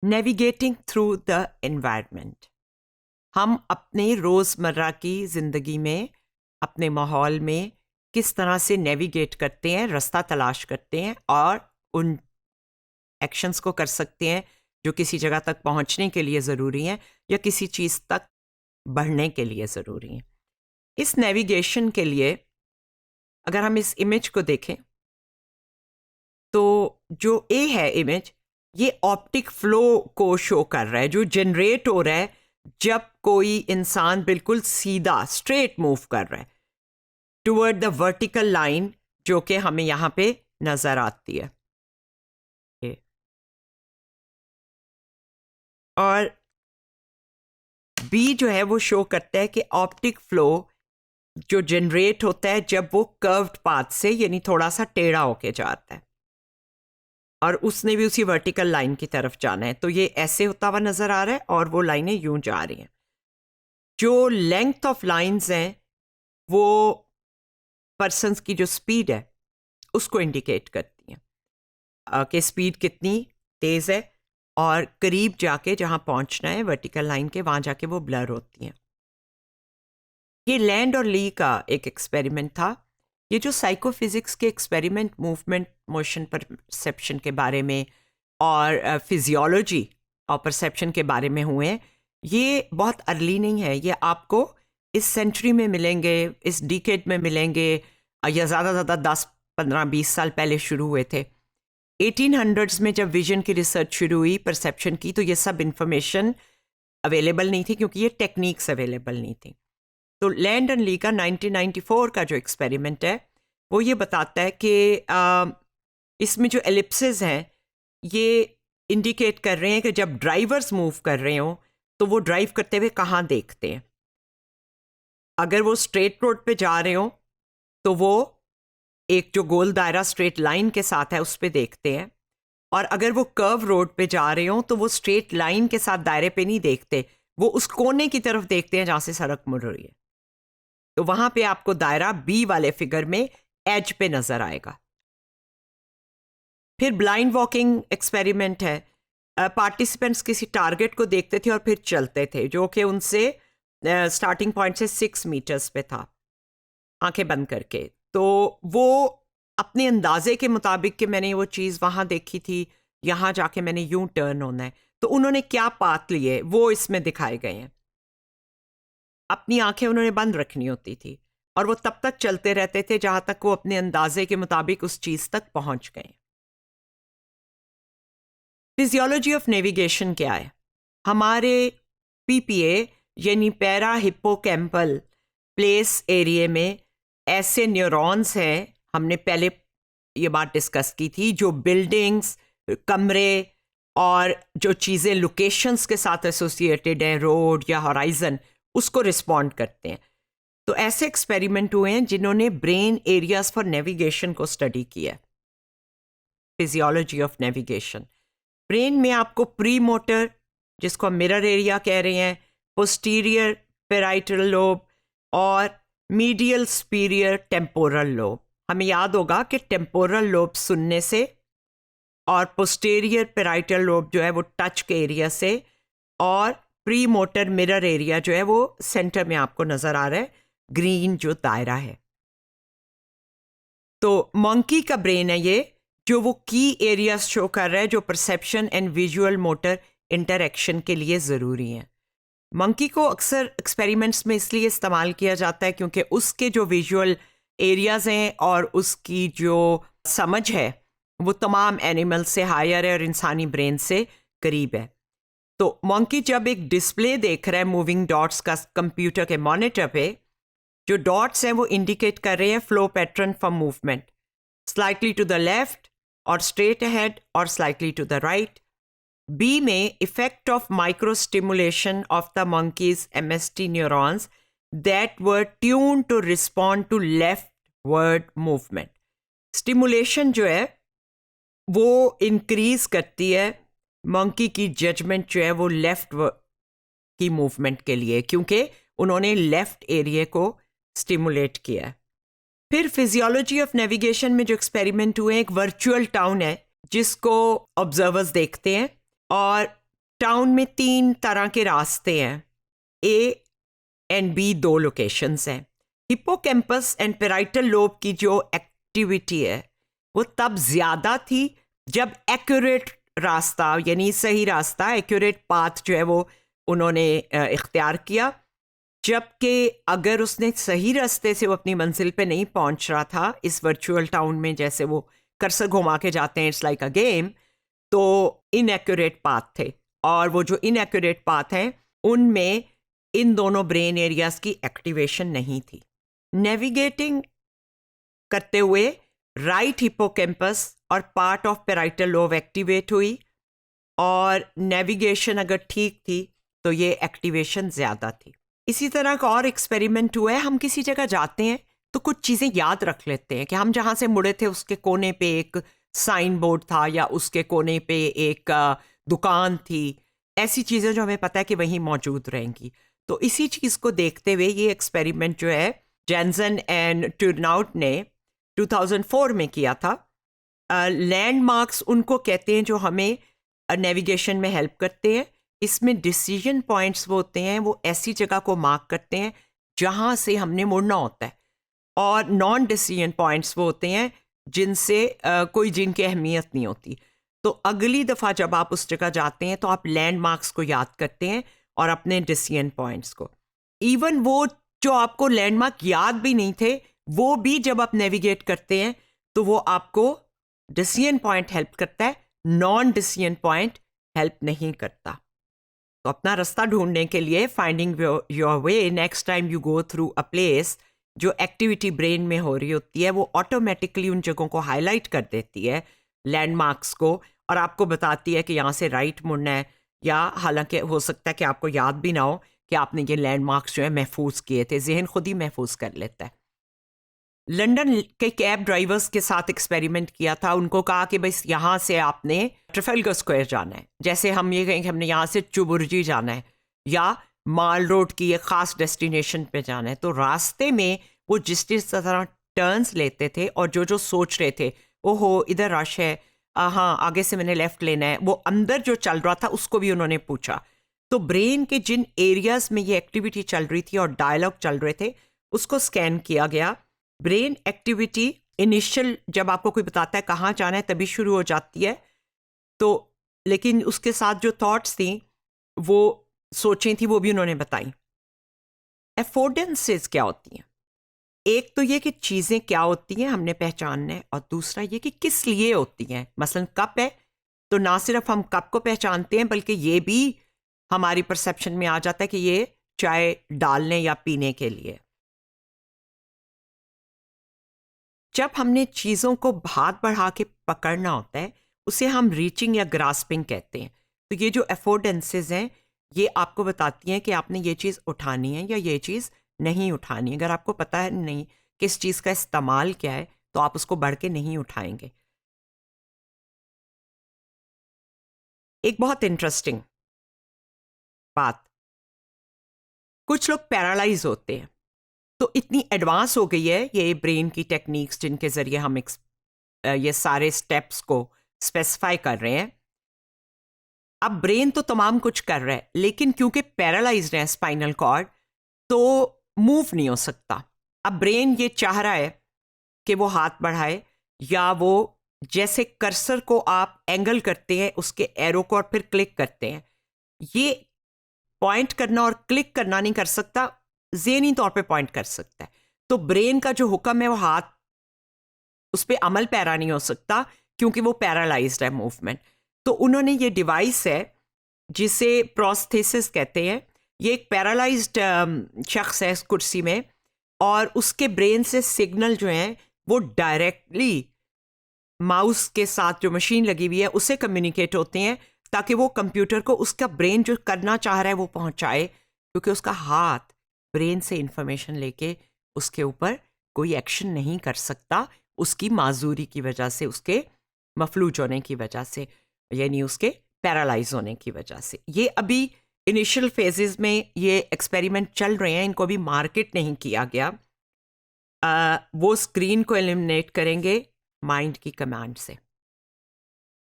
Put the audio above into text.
Navigating through the environment. हम अपने रोज़मर्रा की ज़िंदगी में, अपने माहौल में किस तरह से नेविगेट करते हैं, रास्ता तलाश करते हैं और उन एक्शंस को कर सकते हैं जो किसी जगह तक पहुंचने के लिए ज़रूरी हैं या किसी चीज़ तक बढ़ने के लिए ज़रूरी हैं। इस नेविगेशन के लिए अगर हम इस इमेज को देखें तो जो ए है इमेज, ये ऑप्टिक फ्लो को शो कर रहा है जो जनरेट हो रहा है जब कोई इंसान बिल्कुल सीधा स्ट्रेट मूव कर रहा है टुवर्ड द वर्टिकल लाइन जो कि हमें यहाँ पे नजर आती है। और बी जो है वो शो करता है कि ऑप्टिक फ्लो जो जनरेट होता है जब वो कर्व्ड पाथ से, यानी थोड़ा सा टेढ़ा होके जाता है और उसने भी उसी वर्टिकल लाइन की तरफ जाना है, तो ये ऐसे होता हुआ नजर आ रहा है और वो लाइनें यूं जा रही हैं। जो लेंथ ऑफ लाइंस हैं वो पर्सन्स की जो स्पीड है उसको इंडिकेट करती हैं कि स्पीड कितनी तेज़ है और करीब जाके जहाँ पहुँचना है वर्टिकल लाइन के, वहाँ जाके वो ब्लर होती हैं। ये लैंड और ली का एक एक्सपेरिमेंट था। ये जो साइकोफिज़िक्स के एक्सपेरिमेंट मूवमेंट मोशन परसेप्शन के बारे में और फिजियोलॉजी और परसेप्शन के बारे में हुए हैं, ये बहुत अर्ली नहीं है। ये आपको इस सेंचुरी में मिलेंगे, इस डिकेड में मिलेंगे या ज़्यादा 10, 15, 20 साल पहले शुरू हुए थे। 1800s में जब विजन की रिसर्च शुरू हुई परसेप्शन की, तो ये सब इंफॉर्मेशन अवेलेबल नहीं थी क्योंकि ये टेक्निक्स अवेलेबल नहीं थी। तो लैंड एंड ली का 1994 का जो एक्सपेरिमेंट है वो ये बताता है कि इसमें जो एलिप्सेस हैं ये इंडिकेट कर रहे हैं कि जब ड्राइवर्स मूव कर रहे हों तो वो ड्राइव करते हुए कहाँ देखते हैं। अगर वो स्ट्रेट रोड पे जा रहे हों तो वो एक जो गोल दायरा स्ट्रेट लाइन के साथ है उस पे देखते हैं, और अगर वो कर्व रोड पे जा रहे हों तो वो स्ट्रेट लाइन के साथ दायरे पे नहीं देखते, वो उस कोने की तरफ देखते हैं जहाँ से सड़क मुड़ रही है। तो वहां पे आपको दायरा बी वाले फिगर में एज पे नजर आएगा। फिर ब्लाइंड वॉकिंग एक्सपेरिमेंट है। पार्टिसिपेंट्स किसी टारगेट को देखते थे और फिर चलते थे, जो कि उनसे स्टार्टिंग पॉइंट से 6 मीटर्स पे था, आंखें बंद करके। तो वो अपने अंदाजे के मुताबिक कि मैंने वो चीज़ वहां देखी थी, यहाँ जाके मैंने यूं टर्न होना है, तो उन्होंने क्या पाथ लिए वो इसमें दिखाए गए हैं। अपनी आंखें उन्होंने बंद रखनी होती थी और वो तब तक चलते रहते थे जहां तक वो अपने अंदाजे के मुताबिक उस चीज तक पहुंच गए। फिजियोलॉजी ऑफ नेविगेशन क्या है? हमारे पीपीए यानी पैरा हिप्पोकैम्पल प्लेस एरिया में ऐसे न्यूरॉन्स हैं, हमने पहले ये बात डिस्कस की थी, जो बिल्डिंग्स, कमरे और जो चीज़ें लोकेशंस के साथ एसोसिएटेड हैं, रोड या हॉराइजन, उसको रिस्पॉन्ड करते हैं। तो ऐसे एक्सपेरिमेंट हुए हैं जिन्होंने ब्रेन एरियाज फॉर नेविगेशन को स्टडी किया है। फिजियोलॉजी ऑफ नेविगेशन, ब्रेन में आपको प्री मोटर, जिसको हम मिरर एरिया कह रहे हैं, पोस्टीरियर पेराइटल लोब और मीडियल सुपीरियर टेम्पोरल लोब। हमें याद होगा कि टेम्पोरल लोब सुनने से और पोस्टीरियर पेराइटल लोब जो है वो टच के एरिया से, और प्री मोटर मिरर एरिया जो है वो सेंटर में आपको नजर आ रहा है, ग्रीन जो दायरा है। तो मंकी का ब्रेन है ये, जो वो की एरियाज शो कर रहा है जो perception and visual motor interaction के लिए ज़रूरी हैं। मंकी को अक्सर एक्सपेरिमेंट्स में इसलिए इस्तेमाल किया जाता है क्योंकि उसके जो विजुअल एरियाज हैं और उसकी जो समझ है वो तमाम एनिमल से हायर है और इंसानी ब्रेन से करीब है। तो मंकी जब एक डिस्प्ले देख रहा है मूविंग डॉट्स का कंप्यूटर के मॉनिटर पे, जो डॉट्स हैं वो इंडिकेट कर रहे हैं flow pattern for movement, slightly to the left और स्ट्रेट अहेड और slightly to the right. B में effect of micro stimulation of the monkeys MST neurons that were tuned to respond to leftward movement. Stimulation जो है वो increase करती है monkey की judgement जो है वो लेफ्ट की मूवमेंट के लिए, क्योंकि उन्होंने लेफ्ट एरिया को स्टिमुलेट किया है। फिर फिजियोलॉजी ऑफ नेविगेशन में जो एक्सपेरिमेंट हुए, एक वर्चुअल टाउन है जिसको ऑब्जर्वर्स देखते हैं और टाउन में 3 तरह के रास्ते हैं, ए एंड बी 2 लोकेशंस हैं। हिप्पोकैम्पस एंड पैराइटल लोब की जो एक्टिविटी है वो तब ज़्यादा थी जब एक्यूरेट रास्ता, यानी सही रास्ता, एक्यूरेट पाथ जो है वो उन्होंने इख्तियार किया। जबकि अगर उसने सही रास्ते से वो अपनी मंजिल पे नहीं पहुंच रहा था इस वर्चुअल टाउन में, जैसे वो कर्सर घुमा के जाते हैं, इट्स लाइक अ गेम, तो इनएक्यूरेट पाथ थे। और वो जो इनएक्यूरेट पाथ हैं उनमें इन दोनों ब्रेन एरियाज की एक्टिवेशन नहीं थी। नेविगेटिंग करते हुए राइट हिप्पोकैम्पस और part of parietal lobe activate हुई, और नेविगेशन अगर ठीक थी तो ये एक्टिवेशन ज़्यादा थी। इसी तरह का और एक्सपेरिमेंट हुआ है। हम किसी जगह जाते हैं तो कुछ चीज़ें याद रख लेते हैं कि हम जहाँ से मुड़े थे उसके कोने पे एक साइन बोर्ड था या उसके कोने पे एक दुकान थी, ऐसी चीज़ें जो हमें पता है कि वहीं मौजूद रहेंगी। तो इसी चीज़ को देखते हुए ये एक्सपेरिमेंट जो है जेंसन एंड टर्नाउट ने 2004 में किया था। लैंडमार्क्स उनको कहते हैं जो हमें नेविगेशन में हेल्प करते हैं। इसमें डिसीजन पॉइंट्स वो होते हैं, वो ऐसी जगह को मार्क करते हैं जहाँ से हमने मुड़ना होता है, और नॉन डिसीजन पॉइंट्स वो होते हैं जिनसे जिनकी अहमियत नहीं होती। तो अगली दफ़ा जब आप उस जगह जाते हैं तो आप लैंडमार्क्स को याद करते हैं और अपने डिसीजन पॉइंट्स को। इवन वो जो आपको लैंडमार्क याद भी नहीं थे, वो भी जब आप नेविगेट करते हैं तो वो आपको डिसीजन पॉइंट हेल्प करता है, नॉन डिसीजन पॉइंट हेल्प नहीं करता। तो अपना रास्ता ढूंढने के लिए finding your way next time you go through a place, जो एक्टिविटी ब्रेन में हो रही होती है वो ऑटोमेटिकली उन जगहों को हाईलाइट कर देती है, लैंडमार्क्स को, और आपको बताती है कि यहाँ से राइट मुड़ना है। या हालांकि हो सकता है कि आपको याद भी ना हो कि आपने ये लैंडमार्क्स जो है महफूज किए थे, जहन खुद ही महफूज कर लेता है। लंदन के कैब ड्राइवर्स के साथ एक्सपेरिमेंट किया था। उनको कहा कि बस यहाँ से आपने ट्रफेलगर स्क्वायर जाना है, जैसे हम ये कहें कि हमने यहाँ से चुबुर्जी जाना है या माल रोड की एक ख़ास डेस्टिनेशन पे जाना है। तो रास्ते में वो जिस तरह टर्न्स लेते थे और जो सोच रहे थे, ओहो इधर रश है, हाँ आगे से मैंने लेफ़्ट लेना है, वो अंदर जो चल रहा था उसको भी उन्होंने पूछा। तो ब्रेन के जिन एरियाज़ में ये एक्टिविटी चल रही थी और डायलॉग चल रहे थे उसको स्कैन किया गया। ब्रेन एक्टिविटी इनिशियल जब आपको कोई बताता है कहाँ जाना है तभी शुरू हो जाती है, तो लेकिन उसके साथ जो थॉट्स थी वो सोचें थी वो भी उन्होंने बताई। अफोर्डेंसेस क्या होती हैं? एक तो ये कि चीज़ें क्या होती हैं हमने पहचानना है, और दूसरा ये कि किस लिए होती हैं। मसलन कप है तो ना सिर्फ हम कप को पहचानते हैं बल्कि ये भी हमारी परसेप्शन में आ जाता है कि ये चाय डालने या पीने के लिए। जब हमने चीज़ों को हाथ बढ़ा के पकड़ना होता है उसे हम रीचिंग या ग्रास्पिंग कहते हैं। तो ये जो अफोर्डेंसेस हैं ये आपको बताती हैं कि आपने ये चीज़ उठानी है या ये चीज़ नहीं उठानी। अगर आपको पता है नहीं किस चीज़ का इस्तेमाल क्या है तो आप उसको बढ़ के नहीं उठाएंगे। एक बहुत इंटरेस्टिंग बात, कुछ लोग पैरालाइज होते हैं। तो इतनी एडवांस हो गई है ये ब्रेन की टेक्निक्स जिनके ज़रिए हम ये सारे स्टेप्स को स्पेसिफाई कर रहे हैं। अब ब्रेन तो तमाम कुछ कर रहा है लेकिन क्योंकि पैरालाइज्ड है स्पाइनल कॉर्ड तो मूव नहीं हो सकता। अब ब्रेन ये चाह रहा है कि वो हाथ बढ़ाए, या वो जैसे कर्सर को आप एंगल करते हैं उसके एरो को और फिर क्लिक करते हैं, ये पॉइंट करना और क्लिक करना नहीं कर सकता, ज़हनी तौर पे पॉइंट कर सकता है। तो ब्रेन का जो हुक्म है वो हाथ उस पर अमल पैरा नहीं हो सकता क्योंकि वो पैरालाइज्ड है मूवमेंट। तो उन्होंने ये डिवाइस है जिसे प्रोस्थेसिस कहते हैं। ये एक पैरालाइज्ड शख्स है इस कुर्सी में, और उसके ब्रेन से सिग्नल जो हैं वो डायरेक्टली माउस के साथ जो मशीन लगी हुई है उससे कम्युनिकेट होते हैं ताकि वो कंप्यूटर को उसका ब्रेन जो करना चाह रहा है वो पहुंचाए, क्योंकि उसका हाथ ब्रेन से इंफॉर्मेशन लेके उसके ऊपर कोई एक्शन नहीं कर सकता उसकी माजूरी की वजह से, उसके मफलूज होने की वजह से, यानी उसके पैरालाइज होने की वजह से। ये अभी इनिशियल फेजेस में ये एक्सपेरिमेंट चल रहे हैं, इनको अभी मार्केट नहीं किया गया। वो स्क्रीन को एलिमिनेट करेंगे माइंड की कमांड से।